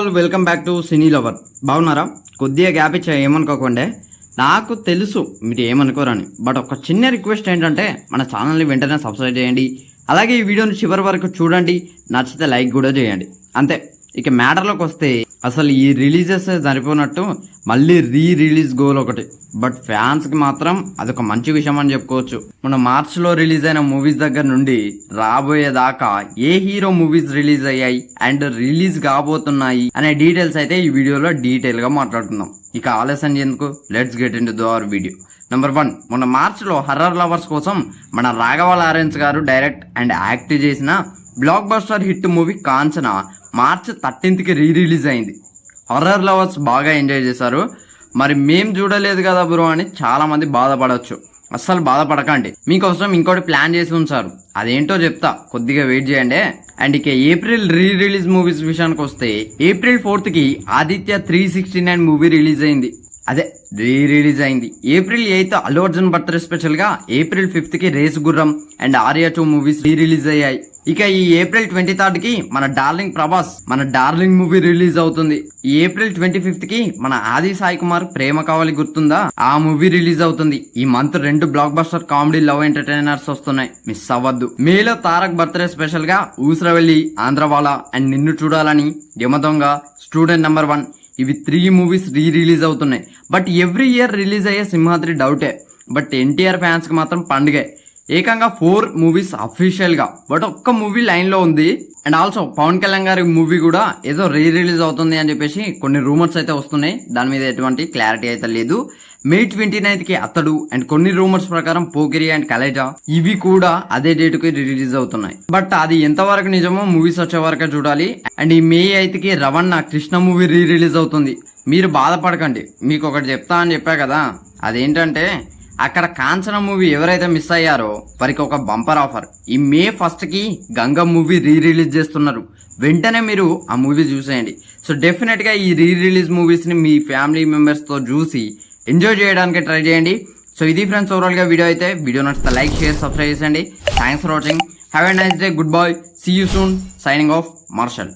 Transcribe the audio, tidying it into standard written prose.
All welcome back to cine lover. బాగున్నారా? కొద్దిగా gap ఇచ్చా, ఏమనుకోకండి. నాకు తెలుసు మీరు ఏమనుకోరని, బట్ ఒక చిన్న రిక్వెస్ట్ ఏంటంటే మన ఛానల్ని వెంటనే సబ్స్క్రైబ్ చేయండి. అలాగే ఈ వీడియోని చివరి వరకు చూడండి, నచ్చితే లైక్ కూడా చేయండి. అంతే. ఇక మ్యాటర్లోకి వస్తే అసలు ఈ రిలీజెస్ సరిపోనట్టు మళ్ళీ రిలీజ్ గోల్ ఒకటి, బట్ ఫ్యాన్స్కి మాత్రం అదొక మంచి విషయం అని చెప్పుకోవచ్చు. మన మార్చ్లో రిలీజ్ అయిన మూవీస్ దగ్గర నుండి రాబోయేదాకా ఏ హీరో మూవీస్ రిలీజ్ అయ్యాయి అండ్ రిలీజ్ కాబోతున్నాయి అనే డీటెయిల్స్ అయితే ఈ వీడియోలో డీటెయిల్గా మాట్లాడుకుందాం. ఇక ఆలస్యం ఎందుకు, let's get into our video. Number 1, మొన్న మార్చ్లో హర్రర్ లవర్స్ కోసం మన రాఘవ లారెన్స్ గారు డైరెక్ట్ అండ్ యాక్ట్ చేసిన blockbuster hit movie Kanchana March 13కి రిలీజ్ అయింది. హర్రర్ లవర్స్ బాగా ఎంజాయ్ చేశారు. మరి మేం చూడలేదు కదా బ్రో అని చాలా మంది బాధపడవచ్చు. అస్సలు బాధపడకండి, మీకోసం ఇంకోటి ప్లాన్ చేసి ఉంచారు. అదేంటో చెప్తా, కొద్దిగా వెయిట్ చేయండి. అండ్ ఇక ఏప్రిల్ రిలీజ్ మూవీస్ విషయానికి వస్తే April 4కి ఆదిత్య 369 మూవీ రిలీజ్ అయింది. అదే రిలీజ్ అయింది. April 8 Allu Arjun birthday special గా April 5కి రేస్ గుర్రం అండ్ ఆర్య 2 మూవీస్ రిలీజ్ అయ్యాయి. ఇక ఈ April 23కి మన డార్లింగ్ ప్రభాస్ మన డార్లింగ్ మూవీ రిలీజ్ అవుతుంది. ఈ April 25కి మన ఆది సాయి కుమార్ ప్రేమ కావాలి గుర్తుందా ఆ మూవీ రిలీజ్ అవుతుంది. ఈ month 2 block buster comedy love entertainers వస్తున్నాయి, మిస్ అవ్వద్దు. మేలో తారక్ బర్త్డే స్పెషల్ గా ఊసరవెల్లి, ఆంధ్రవాల అండ్ నిన్ను చూడాలని, యమదొంగ, స్టూడెంట్ నెంబర్ 1 ఇవి 3 మూవీస్ రిలీజ్ అవుతున్నాయి. బట్ ఎవ్రీ ఇయర్ రిలీజ్ అయ్యే సింహాద్రి డౌటే, బట్ ఎన్టీఆర్ ఫ్యాన్స్ కి మాత్రం పండుగే. ఏకంగా 4 మూవీస్ అఫీషియల్ గా, బట్ ఒక్క మూవీ లైన్ లో ఉంది. అండ్ ఆల్సో పవన్ కళ్యాణ్ గారి మూవీ కూడా ఏదో రిలీజ్ అవుతుంది అని చెప్పేసి కొన్ని రూమర్స్ అయితే వస్తున్నాయి. దాని మీద ఎటువంటి క్లారిటీ అయితే లేదు. May 29కి అతడు అండ్ కొన్ని రూమర్స్ ప్రకారం పోకిరి అండ్ కలేజా ఇవి కూడా అదే డేట్ కి రిలీజ్ అవుతున్నాయి. బట్ అది ఎంతవరకు నిజమో మూవీస్ వచ్చే వరకే చూడాలి. అండ్ ఈ May 8కి రవణ కృష్ణ మూవీ రిలీజ్ అవుతుంది. మీరు బాధపడకండి, మీకు ఒకటి చెప్తా అని చెప్పా కదా, అదేంటంటే అక్కడ కాంచన మూవీ ఎవరైతే మిస్ అయ్యారో వారికి ఒక బంపర్ ఆఫర్. ఈ May 1కి గంగ మూవీ రిలీజ్ చేస్తున్నారు. వెంటనే మీరు ఆ మూవీ చూసేయండి. సో డెఫినెట్ గా ఈ రిలీజ్ మూవీస్ ని మీ ఫ్యామిలీ మెంబర్స్ తో చూసి ఎంజాయ్ చేయడానికి ట్రై చేయండి. సో ఇది ఫ్రెండ్స్ ఓవరాల్ గా వీడియో అయితే. వీడియో నచ్చితే లైక్, షేర్, సబ్స్క్రైబ్ చేయండి. Thanks for watching. Have a nice day. Good bye. See you soon. Signing off, martial.